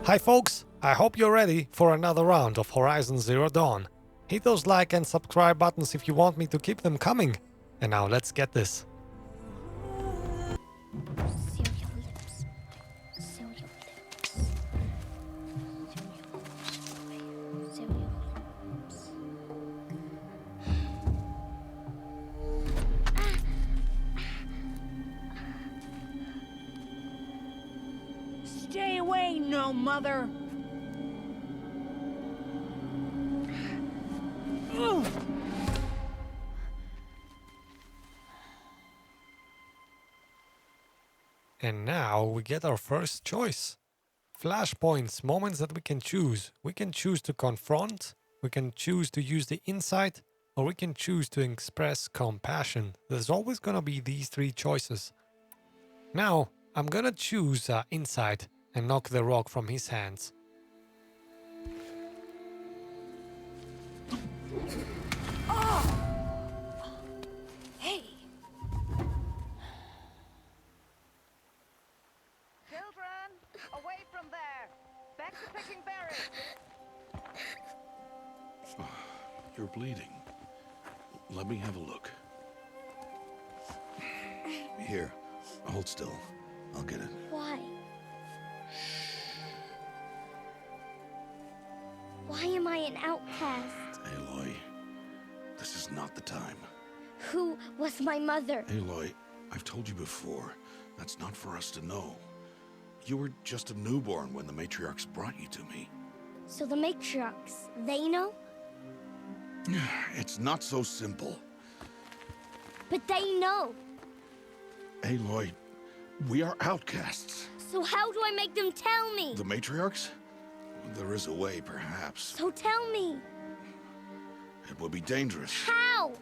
Hi folks, I hope you're ready for another round of Horizon Zero Dawn. Hit those like and subscribe buttons if you want me to keep them coming. And now let's get this. Seal your lips. Seal your lips. Seal your lips. Stay away, no mother! Ugh. And now we get our first choice. Flashpoints, moments that we can choose. We can choose to confront, we can choose to use the insight, or we can choose to express compassion. There's always gonna be these three choices. Now, I'm gonna choose insight and knock the rock from his hands. Hey! Children, away from there. Back to picking berries. You're bleeding. Let me have a look. Here, hold still. I'll get it. Why? Why am I an outcast? Aloy, this is not the time. Who was my mother? Aloy, I've told you before, that's not for us to know. You were just a newborn when the matriarchs brought you to me. So the matriarchs, they know? It's not so simple. But they know. Aloy, we are outcasts. So how do I make them tell me? The matriarchs? There is a way, perhaps. So tell me. It would be dangerous. How?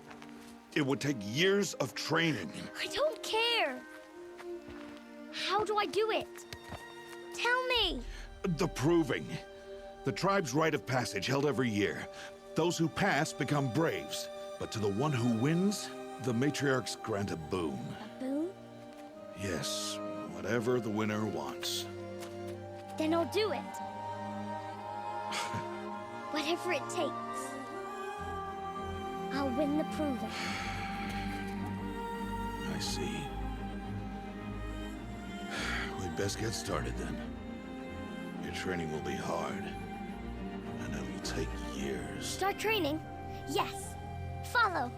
It would take years of training. I don't care. How do I do it? Tell me. The proving. The tribe's rite of passage held every year. Those who pass become braves. But to the one who wins, the matriarchs grant a boon. A boon? Yes, whatever the winner wants. Then I'll do it. Whatever it takes. I'll win the proving. I see. We'd best get started then. Your training will be hard. And it will take years. Start training? Yes. Follow.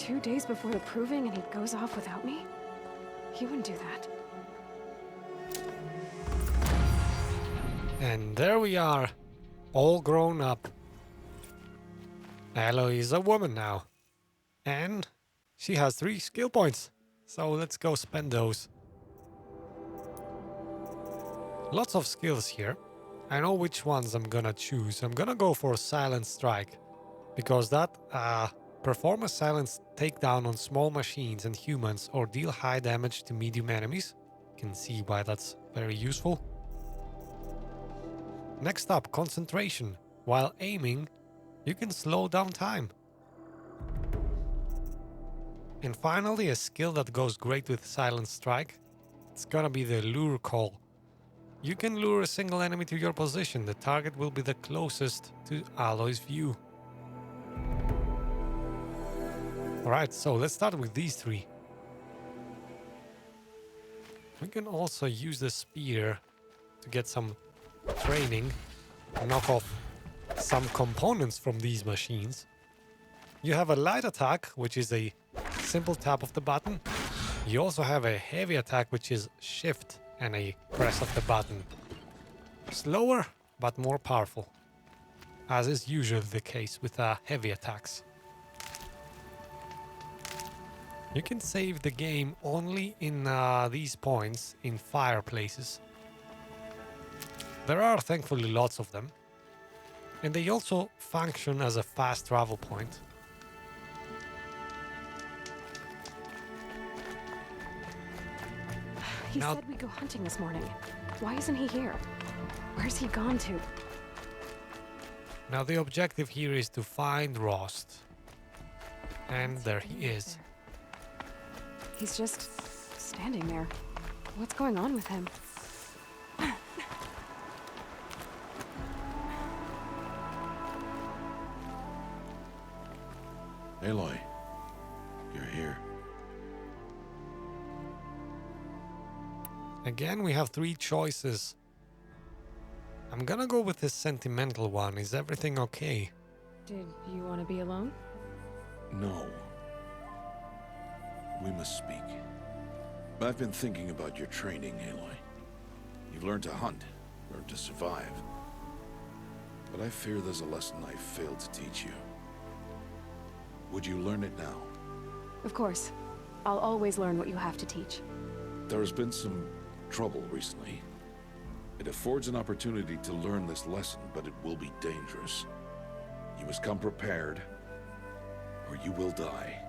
2 days before the proving and he goes off without me? He wouldn't do that. And there we are, all grown up. Aloy is a woman now. And she has 3 skill points. So let's go spend those. Lots of skills here. I know which ones I'm gonna choose. I'm gonna go for Silent Strike. Because that perform a silent takedown on small machines and humans or deal high damage to medium enemies. You can see why that's very useful. Next up, concentration. While aiming, you can slow down time. And finally, a skill that goes great with Silent Strike. It's gonna be the Lure Call. You can lure a single enemy to your position. The target will be the closest to Aloy's view. Alright, so let's start with these 3. We can also use the spear to get some training, knock off some components from these machines. You have a light attack, which is a simple tap of the button. You also have a heavy attack, which is shift and a press of the button. Slower, but more powerful, as is usually the case with heavy attacks. You can save the game only in these points in fireplaces. There are thankfully lots of them. And they also function as a fast travel point. He said we go hunting this morning. Why isn't he here? Where's he gone to? Now the objective here is to find Rost. And there he is. He's just standing there. What's going on with him? Aloy, you're here. Again, we have 3 choices. I'm gonna go with this sentimental one. Is everything okay? Did you want to be alone? No. We must speak. I've been thinking about your training, Aloy. You've learned to hunt, learned to survive. But I fear there's a lesson I failed to teach you. Would you learn it now? Of course. I'll always learn what you have to teach. There has been some trouble recently. It affords an opportunity to learn this lesson, but it will be dangerous. You must come prepared, or you will die.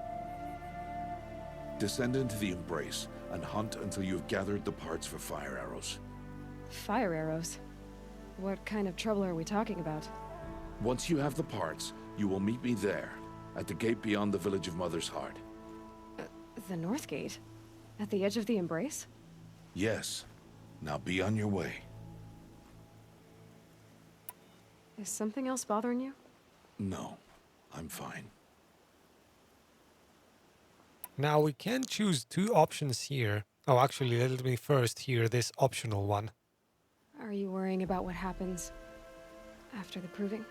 Descend into the Embrace and hunt until you have gathered the parts for fire arrows. Fire arrows? What kind of trouble are we talking about? Once you have the parts, you will meet me there, at the gate beyond the village of Mother's Heart. The North Gate? At the edge of the Embrace? Yes. Now be on your way. Is something else bothering you? No, I'm fine. Now we can choose 2 options here. Oh, actually, let me first hear this optional one. Are you worrying about what happens after the proving?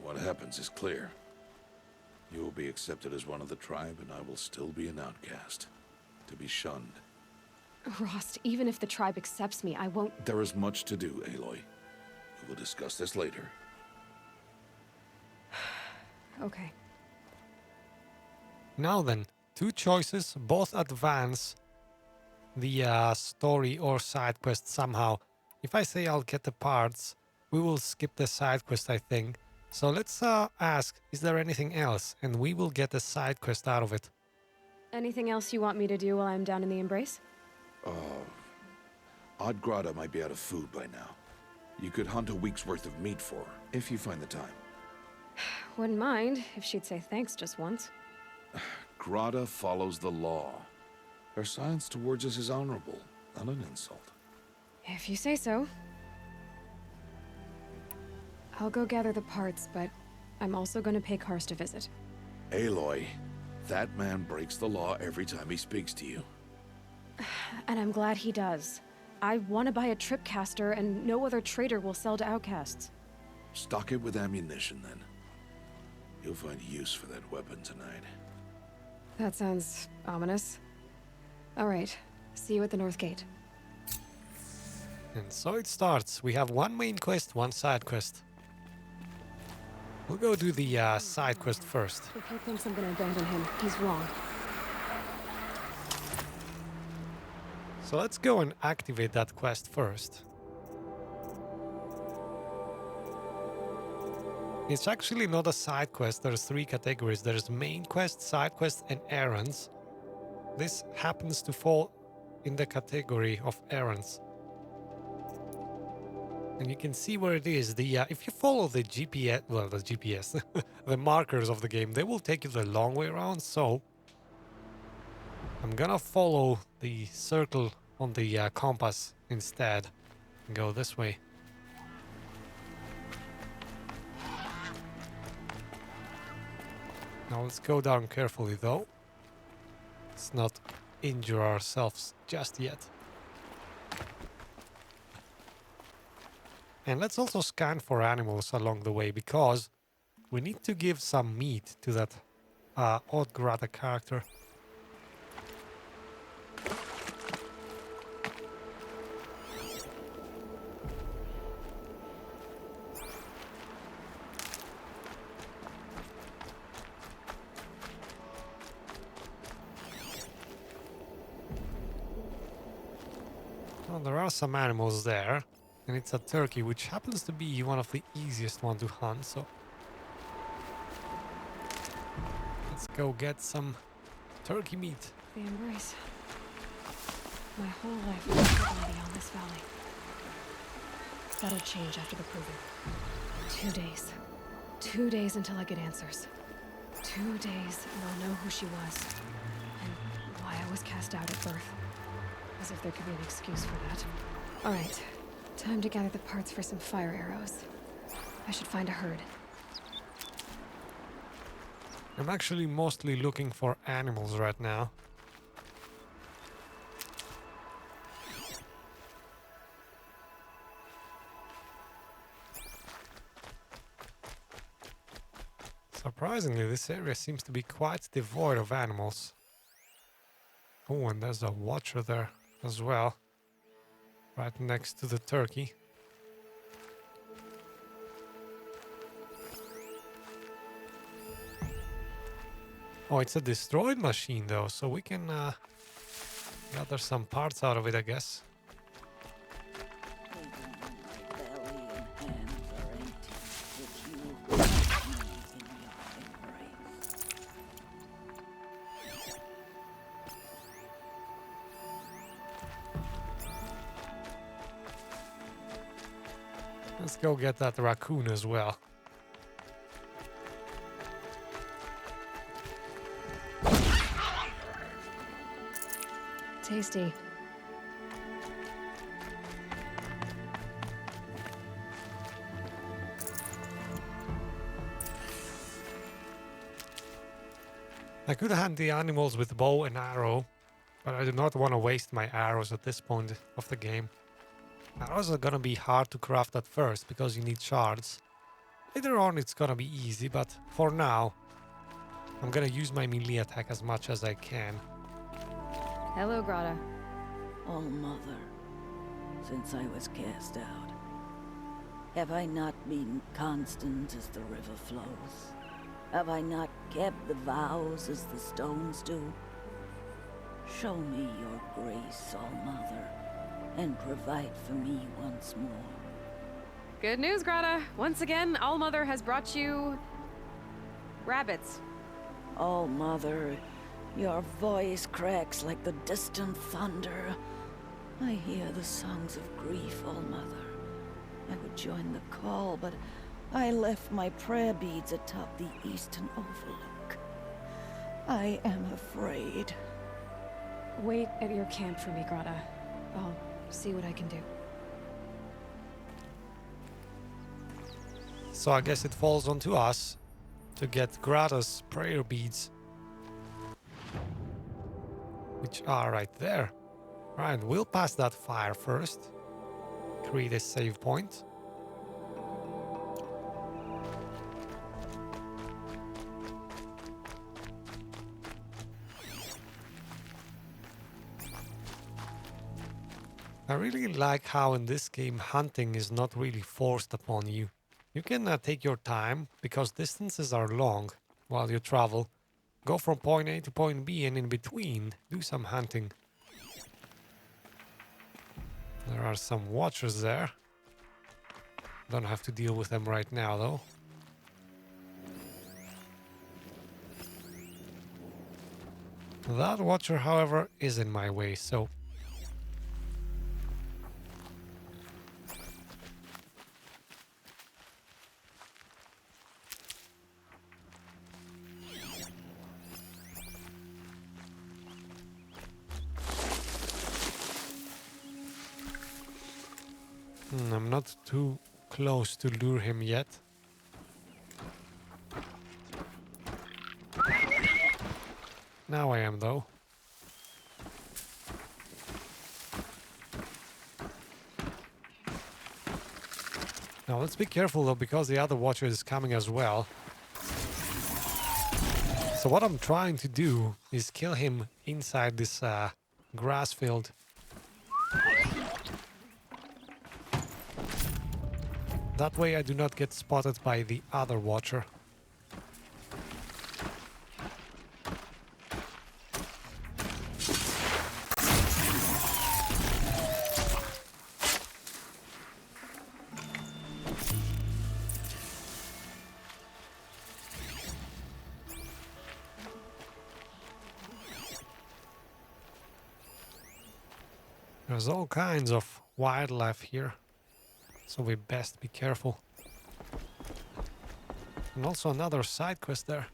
What happens is clear. You will be accepted as one of the tribe, and I will still be an outcast. To be shunned. Rost, even if the tribe accepts me, I won't... There is much to do, Aloy. We will discuss this later. Okay. Now then, 2 choices, both advance the story or side quest somehow. If I say I'll get the parts, we will skip the side quest, I think. So let's ask, is there anything else? And we will get a side quest out of it. Anything else you want me to do while I'm down in the Embrace? Odd Grata might be out of food by now. You could hunt a week's worth of meat for her, if you find the time. Wouldn't mind if she'd say thanks just once. Grata follows the law. Her silence towards us is honorable, not an insult. If you say so. I'll go gather the parts, but I'm also going to pay Karst a visit. Aloy, that man breaks the law every time he speaks to you. And I'm glad he does. I want to buy a tripcaster, and no other trader will sell to outcasts. Stock it with ammunition, then. You'll find use for that weapon tonight. That sounds ominous. All right, see you at the North Gate. And so it starts. We have one main quest, one side quest. We'll go do the side quest first. If he thinks I'm gonna abandon him, he's wrong. So let's go and activate that quest first. It's actually not a side quest. There's 3 categories. There's main quest, side quest, and errands. This happens to fall in the category of errands. And you can see where it is. If you follow the GPS, well, the GPS, the markers of the game, they will take you the long way around. So I'm gonna follow the circle on the compass instead and go this way. Now let's go down carefully though. Let's not injure ourselves just yet. And let's also scan for animals along the way, because we need to give some meat to that odd Grata character. Well, there are some animals there. And it's a turkey, which happens to be one of the easiest one to hunt, so let's go get some turkey meat. The embrace. My whole life was living beyond this valley. That'll change after the proving. 2 days. 2 days until I get answers. 2 days and I'll know who she was. And why I was cast out at birth. As if there could be an excuse for that. Alright. Time to gather the parts for some fire arrows. I should find a herd. I'm actually mostly looking for animals right now. Surprisingly, this area seems to be quite devoid of animals. Oh, and there's a watcher there as well. Right next to the turkey. Oh, it's a destroyed machine though, so we can gather some parts out of it, I guess. Let's go get that raccoon as well. Tasty. I could hunt the animals with bow and arrow, but I do not want to waste my arrows at this point of the game. Arrows are gonna be hard to craft at first because you need shards. Later on it's gonna be easy, but for now I'm gonna use my melee attack as much as I can. Hello, Grata. Oh, Mother, since I was cast out, have I not been constant as the river flows? Have I not kept the vows as the stones do? Show me your grace, All Mother, and provide for me once more. Good news, Grata. Once again, All Mother has brought you rabbits. All Mother, your voice cracks like the distant thunder. I hear the songs of grief, All Mother. I would join the call, but I left my prayer beads atop the eastern overlook. I am afraid. Wait at your camp for me, Grata. I'll see what I can do. So I guess it falls onto us to get Grata's prayer beads, which are right there. Right, we'll pass that fire first. Create a save point. I really like how in this game hunting is not really forced upon you. You can take your time because distances are long while you travel. Go from point A to point B and in between do some hunting. There are some watchers there. Don't have to deal with them right now though. That watcher, however, is in my way, so... I'm not too close to lure him yet. Now I am, though. Now let's be careful, though, because the other watcher is coming as well. So what I'm trying to do is kill him inside this grass field. That way I do not get spotted by the other watcher. There's all kinds of wildlife here, so we best be careful. And also another side quest there.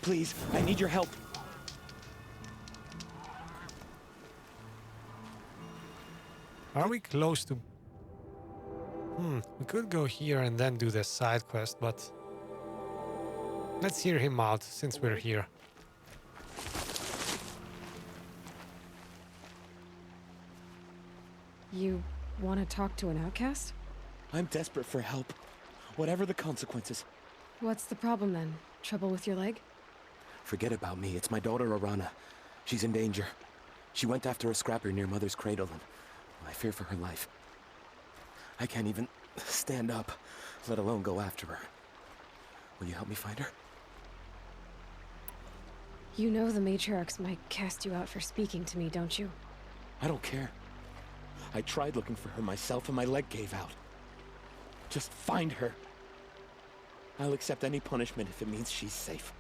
Please, I need your help. Are we close to... we could go here and then do the side quest, but... let's hear him out, since we're here. You want to talk to an outcast? I'm desperate for help. Whatever the consequences. What's the problem then? Trouble with your leg? Forget about me. It's my daughter, Arana. She's in danger. She went after a scrapper near Mother's cradle, and I fear for her life. I can't even stand up, let alone go after her. Will you help me find her? You know the matriarchs might cast you out for speaking to me, don't you? I don't care. I tried looking for her myself and my leg gave out. Just find her. I'll accept any punishment if it means she's safe.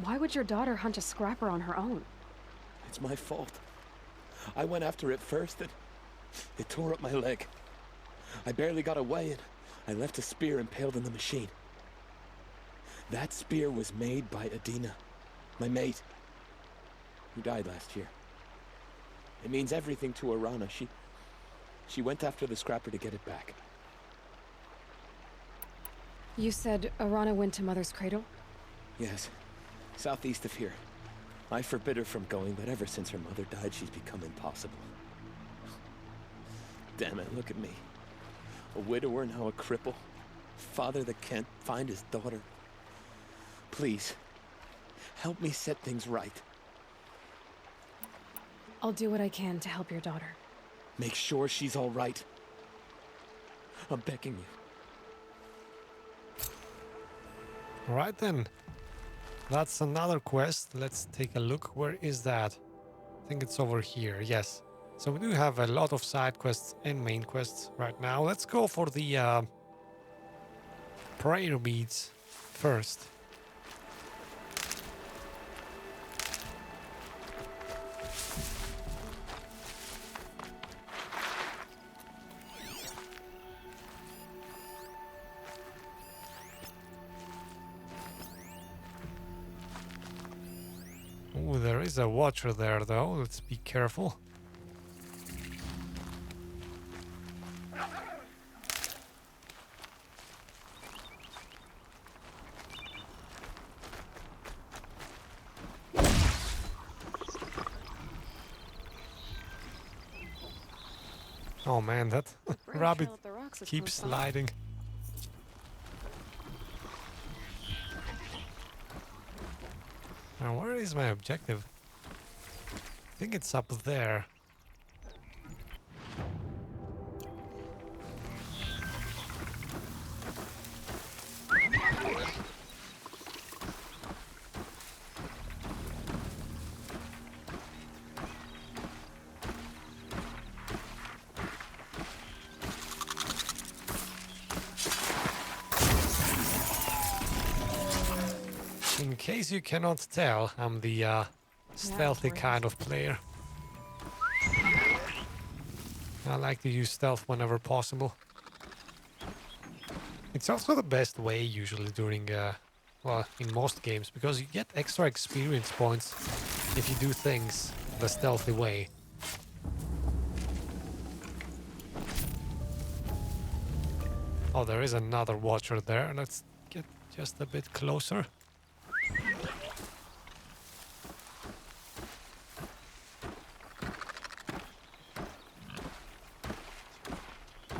Why would your daughter hunt a scrapper on her own? It's my fault. I went after it first and it tore up my leg. I barely got away and I left a spear impaled in the machine. That spear was made by Adina, my mate, who died last year. It means everything to Arana. She went after the scrapper to get it back. You said Arana went to Mother's cradle? Yes, southeast of here. I forbid her from going, but ever since her mother died, she's become impossible. Damn it, look at me. A widower, now a cripple. Father that can't find his daughter. Please, help me set things right. I'll do what I can to help your daughter. Make sure she's all right. I'm begging you. All right then. That's another quest. Let's take a look. Where is that? I think it's over here. Yes. So we do have a lot of side quests and main quests right now. Let's go for the prayer beads first. Ooh, there is a watcher there though. Let's be careful. Oh man, that rabbit keeps sliding. Now, where is my objective? think it's up there. In case you cannot tell, I'm the stealthy kind of player. I like to use stealth whenever possible. It's also the best way usually during, well, in most games, because you get extra experience points if you do things the stealthy way. Oh, there is another watcher there. Let's get just a bit closer.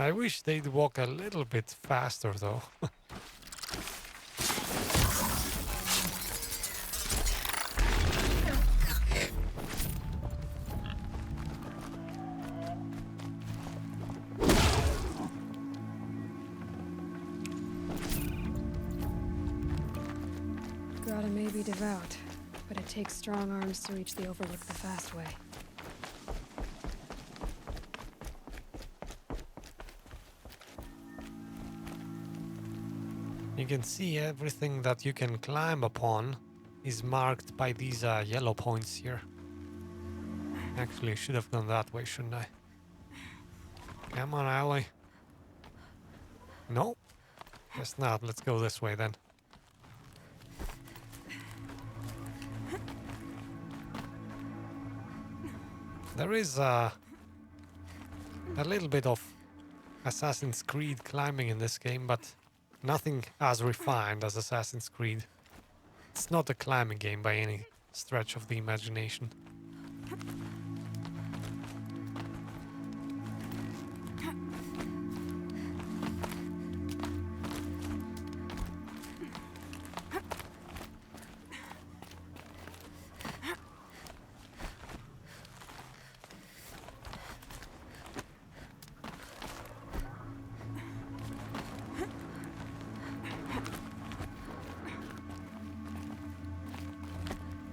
I wish they'd walk a little bit faster, though. Grata may be devout, but it takes strong arms to reach the Overlook the fast way. You can see everything that you can climb upon is marked by these yellow points here. Actually, I should have gone that way, shouldn't I? Come on, Aloy. No? Guess not. Let's go this way then. There is a little bit of Assassin's Creed climbing in this game, but nothing as refined as Assassin's Creed. It's not a climbing game by any stretch of the imagination.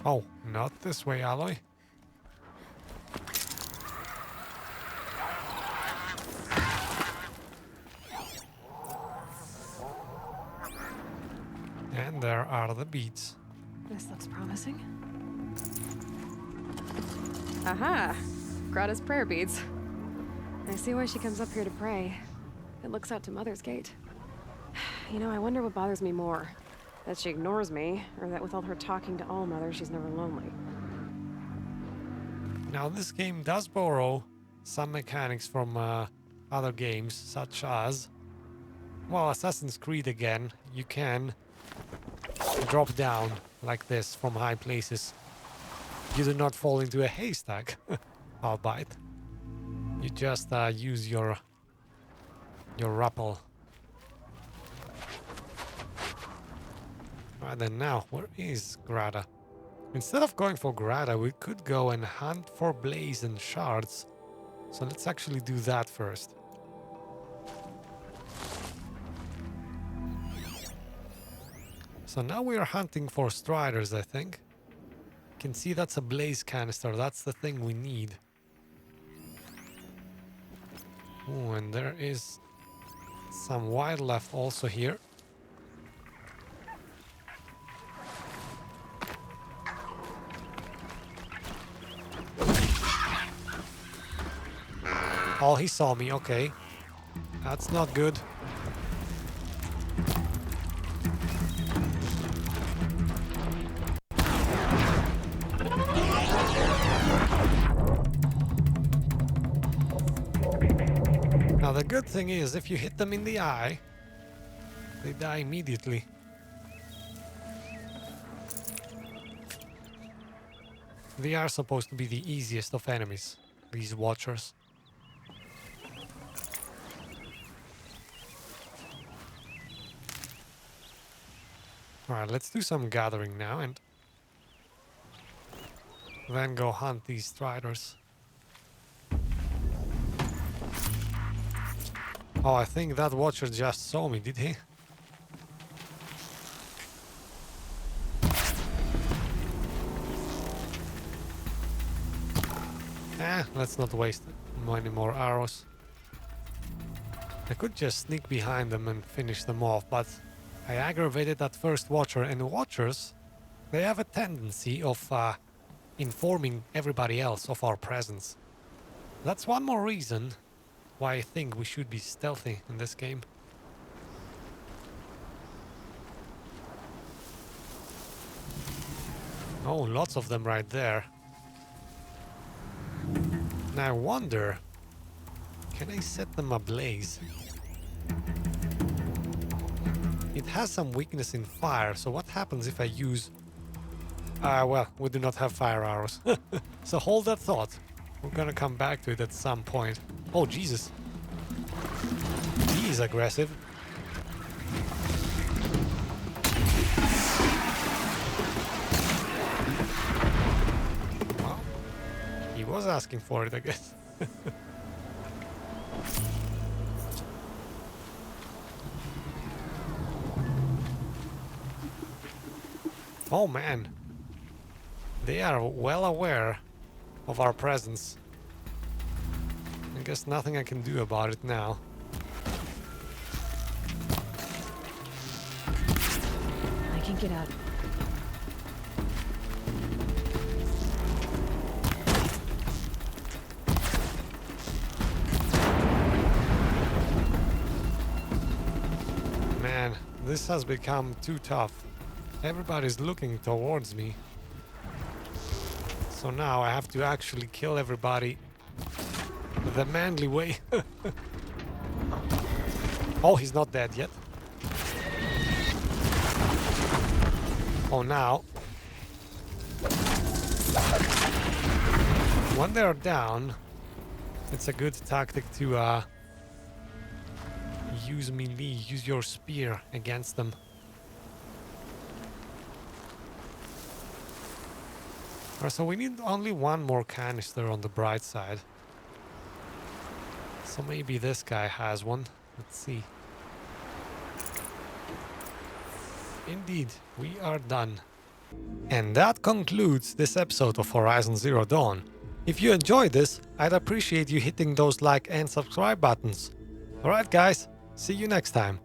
Oh, not this way, Aloy. And there are the beads. This looks promising. Aha! Grata's prayer beads. I see why she comes up here to pray. It looks out to Mother's Gate. You know, I wonder what bothers me more. That she ignores me, or that with all her talking to All-Mother, she's never lonely. Now, this game does borrow some mechanics from other games, such as, well, Assassin's Creed again. You can drop down like this from high places. You do not fall into a haystack, albeit. You just use your rappel. Right then, now, where is Grata? Instead of going for Grata, we could go and hunt for blazoned shards. So let's actually do that first. So now we are hunting for striders, I think. You can see that's a blaze canister. That's the thing we need. Oh, and there is some wildlife also here. Oh, he saw me. Okay. That's not good. Now, the good thing is, if you hit them in the eye, they die immediately. They are supposed to be the easiest of enemies, these watchers. Alright, let's do some gathering now, and then go hunt these striders. Oh, I think that watcher just saw me, did he? Let's not waste any more arrows. I could just sneak behind them and finish them off, but I aggravated that first watcher, and watchers, they have a tendency of informing everybody else of our presence. That's one more reason why I think we should be stealthy in this game. Oh, lots of them right there. Now I wonder, can I set them ablaze? It has some weakness in fire, so what happens if I use... well, we do not have fire arrows. So hold that thought. We're gonna come back to it at some point. Oh, Jesus. He is aggressive. Well, he was asking for it, I guess. Oh man, they are well aware of our presence. I guess nothing I can do about it now. I can get out. Man, this has become too tough. Everybody's looking towards me. So now I have to actually kill everybody the manly way. Oh, he's not dead yet. Oh, now. When they're down, it's a good tactic to use melee, use your spear against them. Alright, so we need only one more canister on the bright side. So maybe this guy has one. Let's see. Indeed, we are done. And that concludes this episode of Horizon Zero Dawn. If you enjoyed this, I'd appreciate you hitting those like and subscribe buttons. Alright guys, see you next time.